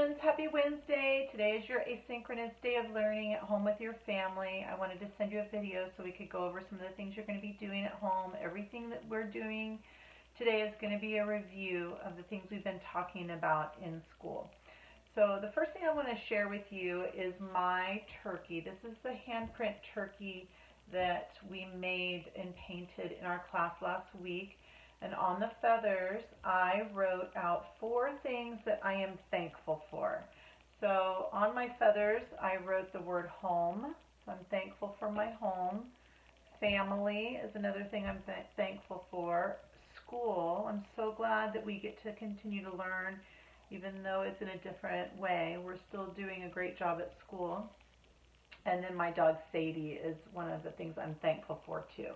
friends, happy Wednesday. Today is your asynchronous day of learning at home with your family. I wanted to send you a video so we could go over some of the things you're going to be doing at home. Everything that we're doing today is going to be a review of the things we've been talking about in school. So the first thing I want to share with you is my turkey. This is the handprint turkey that we made and painted in our class last week. And on the feathers, I wrote out 4 things that I am thankful for. So on my feathers, I wrote the word home. So I'm thankful for my home. Family is another thing I'm thankful for. School, I'm so glad that we get to continue to learn, even though it's in a different way. We're still doing a great job at school. And then my dog Sadie is one of the things I'm thankful for too.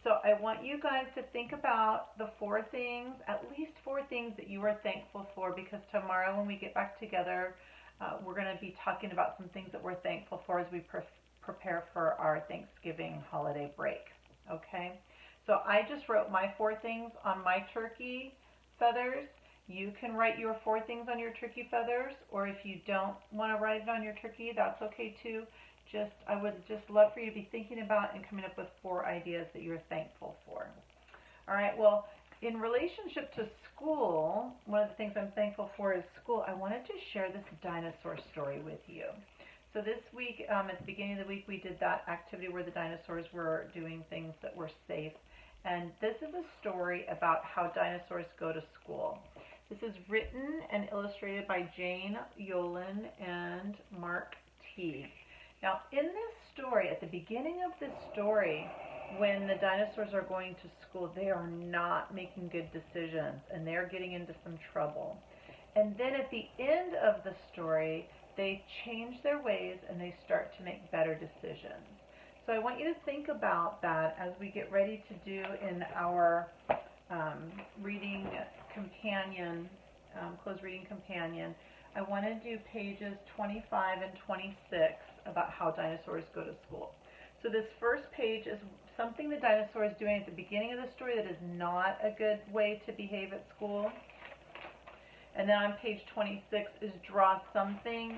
So I want you guys to think about the 4 things, at least 4 things that you are thankful for, because tomorrow when we get back together, we're going to be talking about some things that we're thankful for as we prepare for our Thanksgiving holiday break. Okay? So I just wrote my 4 things on my turkey feathers. You can write your 4 things on your turkey feathers, or if you don't want to write it on your turkey, that's okay too. I would just love for you to be thinking about and coming up with 4 ideas that you're thankful for. All right, well, in relationship to school, one of the things I'm thankful for is school. I wanted to share this dinosaur story with you. So this week, at the beginning of the week, we did that activity where the dinosaurs were doing things that were safe. And this is a story about how dinosaurs go to school. This is written and illustrated by Jane Yolen and Mark Teague. Now, in this story, at the beginning of this story, when the dinosaurs are going to school, they are not making good decisions, and they're getting into some trouble. And then at the end of the story, they change their ways, and they start to make better decisions. So I want you to think about that as we get ready to do in our reading companion, closed reading companion. I want to do pages 25 and 26 about how dinosaurs go to school. So this first page is something the dinosaur is doing at the beginning of the story that is not a good way to behave at school. And then on page 26 is draw something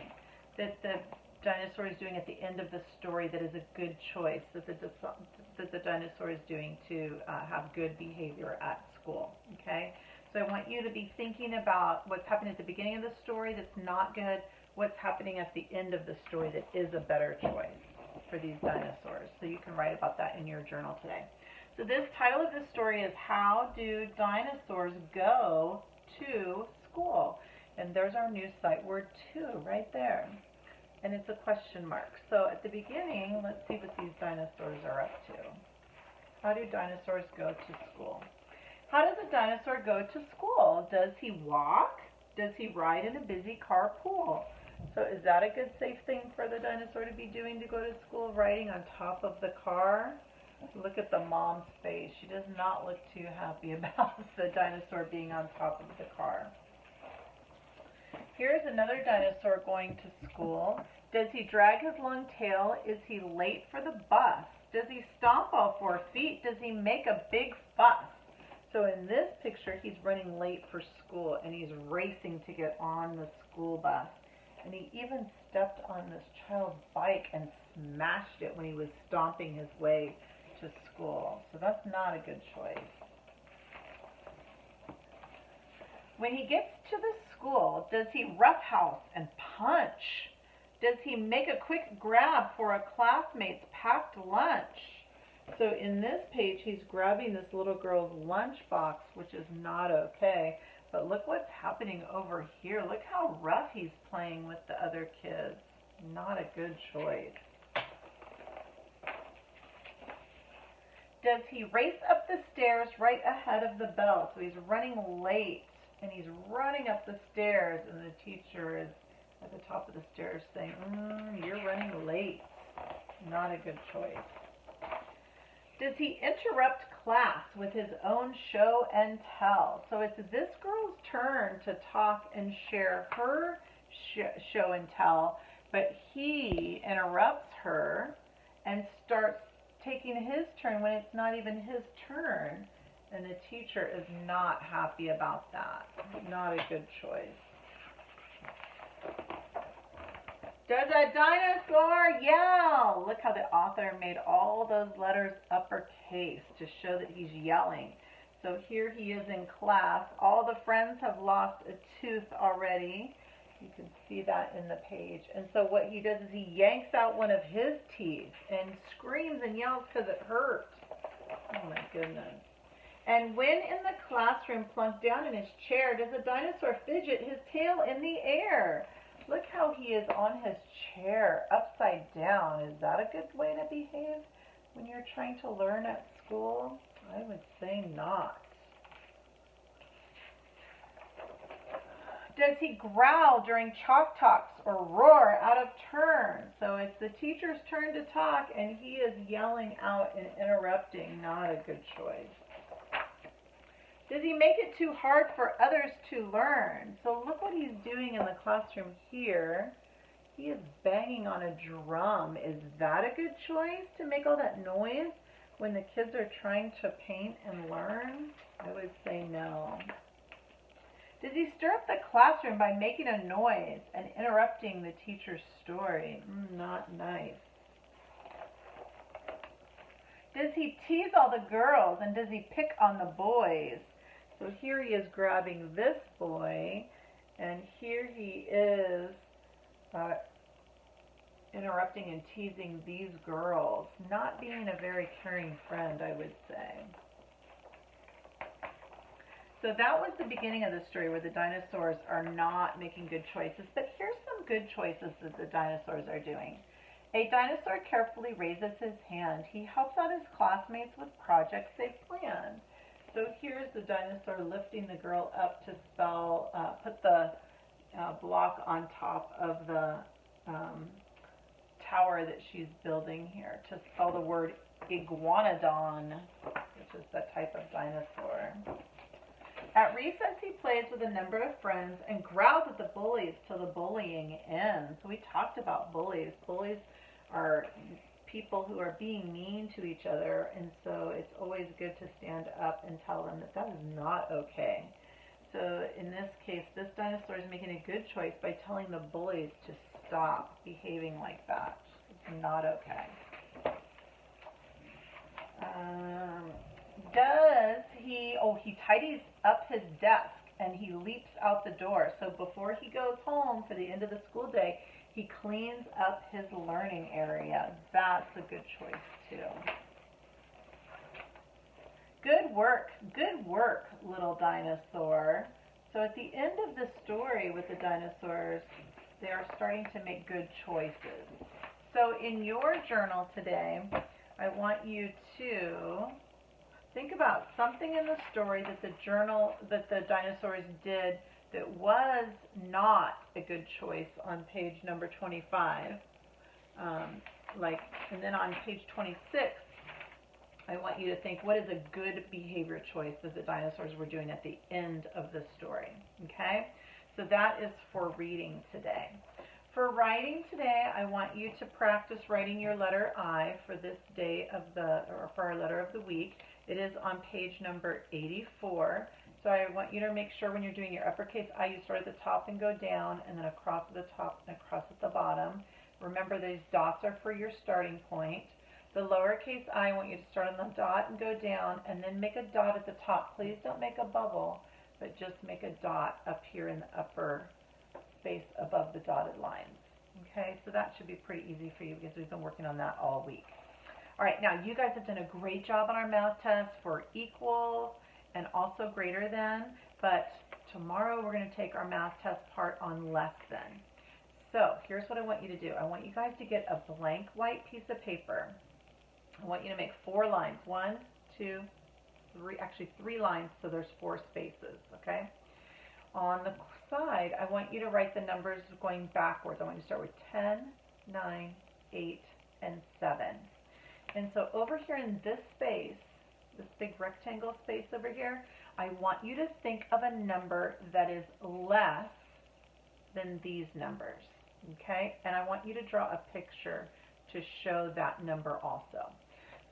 that the dinosaur is doing at the end of the story that is a good choice that the dinosaur is doing to have good behavior at school. Okay? So I want you to be thinking about what's happening at the beginning of the story that's not good, what's happening at the end of the story that is a better choice for these dinosaurs. So you can write about that in your journal today. So this title of this story is How Do Dinosaurs Go to School? And there's our news site, word 2 right there. And it's a question mark. So at the beginning, let's see what these dinosaurs are up to. How do dinosaurs go to school? How does a dinosaur go to school? Does he walk? Does he ride in a busy carpool? So is that a good, safe thing for the dinosaur to be doing to go to school, riding on top of the car? Look at the mom's face. She does not look too happy about the dinosaur being on top of the car. Here's another dinosaur going to school. Does he drag his long tail? Is he late for the bus? Does he stomp all 4 feet? Does he make a big fuss? So in this picture, he's running late for school, and he's racing to get on the school bus. And he even stepped on this child's bike and smashed it when he was stomping his way to school. So that's not a good choice. When he gets to the school, does he roughhouse and punch? Does he make a quick grab for a classmate's packed lunch? So in this page, he's grabbing this little girl's lunchbox, which is not okay. But look what's happening over here. Look how rough he's playing with the other kids. Not a good choice. Does he race up the stairs right ahead of the bell? So he's running late, and he's running up the stairs, and the teacher is at the top of the stairs saying, you're running late. Not a good choice. Does he interrupt class with his own show and tell? So it's this girl's turn to talk and share her show and tell, but he interrupts her and starts taking his turn when it's not even his turn. And the teacher is not happy about that. Not a good choice. Does a dinosaur yell? Look how the author made all those letters uppercase to show that he's yelling. So here he is in class. All the friends have lost a tooth already. You can see that in the page. And so what he does is he yanks out one of his teeth and screams and yells because it hurts. Oh my goodness. And when in the classroom, plunked down in his chair, does a dinosaur fidget his tail in the air? Look how he is on his chair, upside down. Is that a good way to behave when you're trying to learn at school? I would say not. Does he growl during chalk talks or roar out of turn? So it's the teacher's turn to talk and he is yelling out and interrupting. Not a good choice. Does he make it too hard for others to learn? So look what he's doing in the classroom here. He is banging on a drum. Is that a good choice to make all that noise when the kids are trying to paint and learn? I would say no. Does he stir up the classroom by making a noise and interrupting the teacher's story? Not nice. Does he tease all the girls and does he pick on the boys? So here he is grabbing this boy, and here he is interrupting and teasing these girls. Not being a very caring friend, I would say. So that was the beginning of the story where the dinosaurs are not making good choices. But here's some good choices that the dinosaurs are doing. A dinosaur carefully raises his hand. He helps out his classmates with projects they've planned. So here's the dinosaur lifting the girl up to spell, put the block on top of the tower that she's building here to spell the word iguanodon, which is that type of dinosaur. At recess, he plays with a number of friends and growls at the bullies till the bullying ends. So we talked about bullies. Bullies are people who are being mean to each other, and so it's always good to stand up and tell them that that is not okay. So in this case, this dinosaur is making a good choice by telling the bullies to stop behaving like that. It's not okay. He tidies up his desk and he leaps out the door. So before he goes home for the end of the school day, he cleans up his learning area. That's a good choice too. Good work, little dinosaur. So at the end of the story with the dinosaurs, they are starting to make good choices. So in your journal today, I want you to think about something in the story that the dinosaurs did that was not a good choice on page number 25. And then on page 26, I want you to think, what is a good behavior choice that the dinosaurs were doing at the end of the story? Okay? So that is for reading today. For writing today, I want you to practice writing your letter I for this day or for our letter of the week. It is on page number 84. So I want you to make sure when you're doing your uppercase I, you start at the top and go down, and then across at the top and across at the bottom. Remember, these dots are for your starting point. The lowercase I want you to start on the dot and go down, and then make a dot at the top. Please don't make a bubble, but just make a dot up here in the upper space above the dotted lines. Okay, so that should be pretty easy for you because we've been working on that all week. All right, now you guys have done a great job on our math test for equal and also greater than, but tomorrow we're going to take our math test part on less than. So here's what I want you to do. I want you guys to get a blank white piece of paper. I want you to make 4 lines. 1, 2, 3, actually 3 lines, so there's 4 spaces, okay? On the side, I want you to write the numbers going backwards. I want you to start with 10, 9, 8, and 7. And so over here in this space, this big rectangle space over here, I want you to think of a number that is less than these numbers, okay? And I want you to draw a picture to show that number also.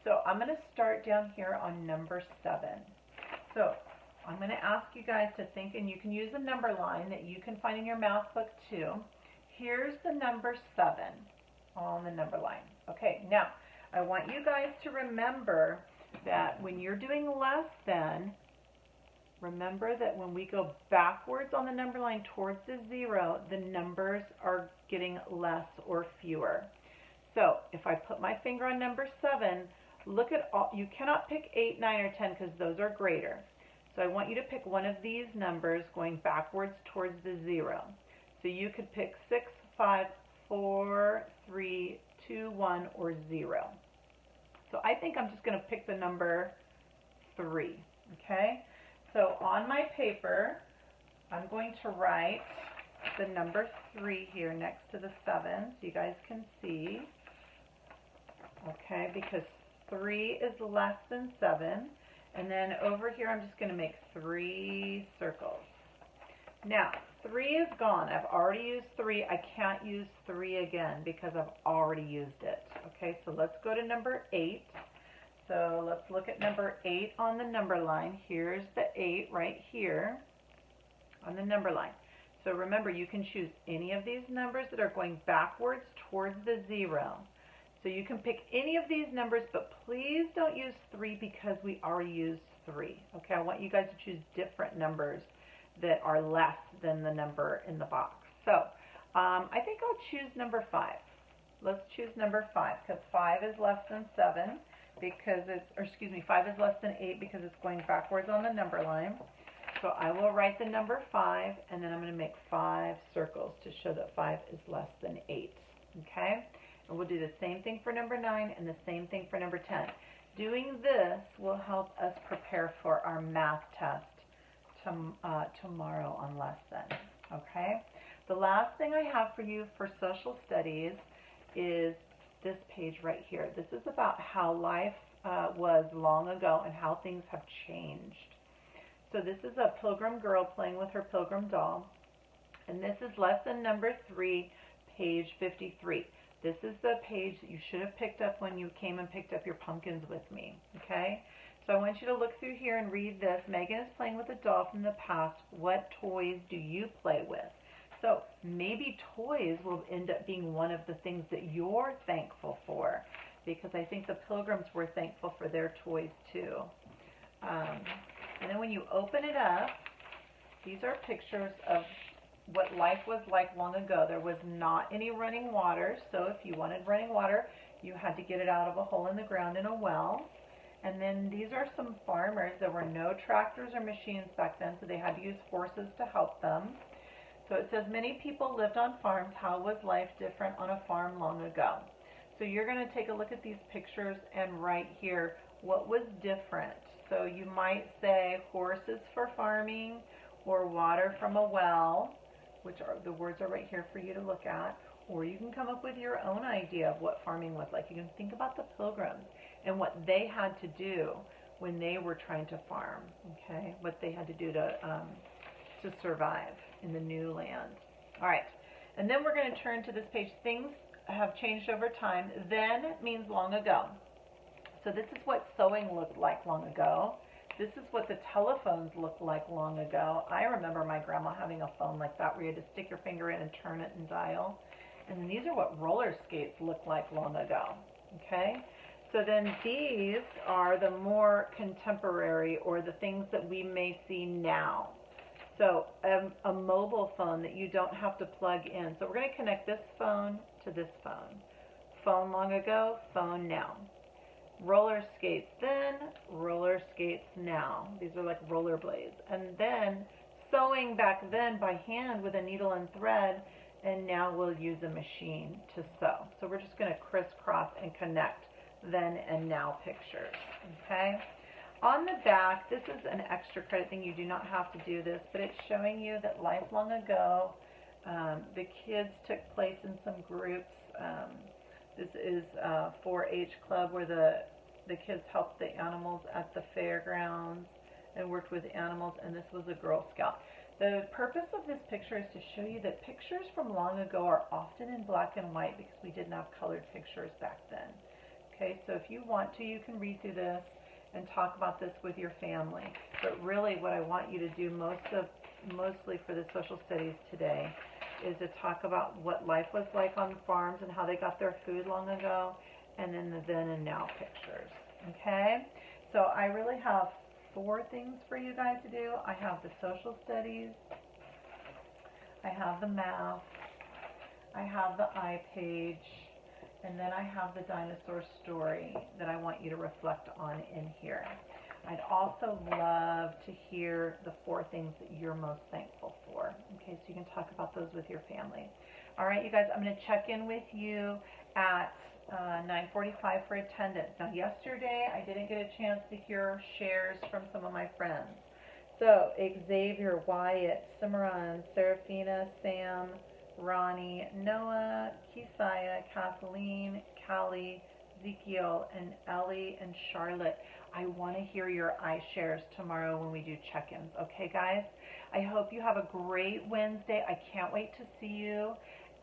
So I'm going to start down here on number 7. So I'm going to ask you guys to think, and you can use a number line that you can find in your math book too. here's the number 7 on the number line. Okay, now I want you guys to remember that when you're doing less than, remember that when we go backwards on the number line towards the 0, the numbers are getting less or fewer. So if I put my finger on number 7, look at all, you cannot pick 8, 9, or 10 because those are greater. So I want you to pick one of these numbers going backwards towards the 0. So you could pick 6, 5, 4, 3, 2, 1, or 0. So I think I'm just going to pick the number 3, okay? So on my paper, I'm going to write the number 3 here next to the 7 so you guys can see, okay, because 3 is less than 7. And then over here, I'm just going to make 3 circles. Now, 3 is gone. I've already used 3. I can't use 3 again because I've already used it. Okay, so let's go to number 8. So let's look at number 8 on the number line. Here's the 8 right here on the number line. So remember, you can choose any of these numbers that are going backwards towards the 0. So you can pick any of these numbers, but please don't use 3 because we already used 3. Okay, I want you guys to choose different numbers that are less than the number in the box. So I think I'll choose number 5. Let's choose number 5 because 5 is less than 7 because it's, or excuse me, 5 is less than 8 because it's going backwards on the number line. So I will write the number 5 and then I'm going to make 5 circles to show that 5 is less than 8. Okay? And we'll do the same thing for number 9 and the same thing for number 10. Doing this will help us prepare for our math test tomorrow on less than. Okay? The last thing I have for you for social studies is this page right here. This is about how life was long ago and how things have changed. So this is a pilgrim girl playing with her pilgrim doll. And this is lesson number 3, page 53. This is the page that you should have picked up when you came and picked up your pumpkins with me, okay? So I want you to look through here and read this. Megan is playing with a doll from the past. What toys do you play with? So maybe toys will end up being one of the things that you're thankful for, because I think the pilgrims were thankful for their toys too. And then when you open it up, these are pictures of what life was like long ago. There was not any running water, so if you wanted running water, you had to get it out of a hole in the ground in a well. And then these are some farmers. There were no tractors or machines back then, so they had to use horses to help them. So it says, many people lived on farms. How was life different on a farm long ago? So you're going to take a look at these pictures and write here, what was different? So you might say horses for farming or water from a well, which are the words are right here for you to look at, or you can come up with your own idea of what farming was like. You can think about the pilgrims and what they had to do when they were trying to farm, okay, what they had to do to survive in the new land. All right, and then we're going to turn to this page. Things have changed over time. Then means long ago. So this is what sewing looked like long ago. This is what the telephones looked like long ago. I remember my grandma having a phone like that where you had to stick your finger in and turn it and dial. And then these are what roller skates looked like long ago. Okay? So then these are the more contemporary, or the things that we may see now. So a mobile phone that you don't have to plug in. So we're going to connect this phone to this phone. Phone long ago, phone now. Roller skates then, roller skates now. These are like rollerblades. And then sewing back then by hand with a needle and thread, and now we'll use a machine to sew. So we're just going to crisscross and connect then and now pictures. Okay? On the back, this is an extra credit thing. You do not have to do this, but it's showing you that life long ago, the kids took place in some groups. This is a 4-H club where the kids helped the animals at the fairgrounds and worked with animals, and this was a Girl Scout. The purpose of this picture is to show you that pictures from long ago are often in black and white because we didn't have colored pictures back then. Okay, so if you want to, you can read through this and talk about this with your family. But really what I want you to do mostly for the social studies today is to talk about what life was like on the farms and how they got their food long ago, and then the then and now pictures. Okay? So I really have 4 things for you guys to do. I have the social studies, I have the math, I have the iPage, and then I have the dinosaur story that I want you to reflect on in here. I'd also love to hear the 4 things that you're most thankful for. Okay, so you can talk about those with your family. All right, you guys, I'm going to check in with you at 9:45 for attendance. Now, yesterday I didn't get a chance to hear shares from some of my friends. So, Xavier, Wyatt, Cimarron, Serafina, Sam, Ronnie, Noah, Keziah, Kathleen, Callie, Ezekiel, and Ellie, and Charlotte. I want to hear your iShares tomorrow when we do check-ins. Okay, guys? I hope you have a great Wednesday. I can't wait to see you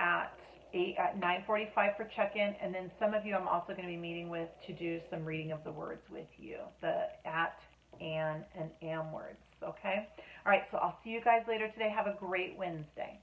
at 9:45 for check-in, and then some of you I'm also going to be meeting with to do some reading of the words with you, the at, and am words. Okay? All right, so I'll see you guys later today. Have a great Wednesday.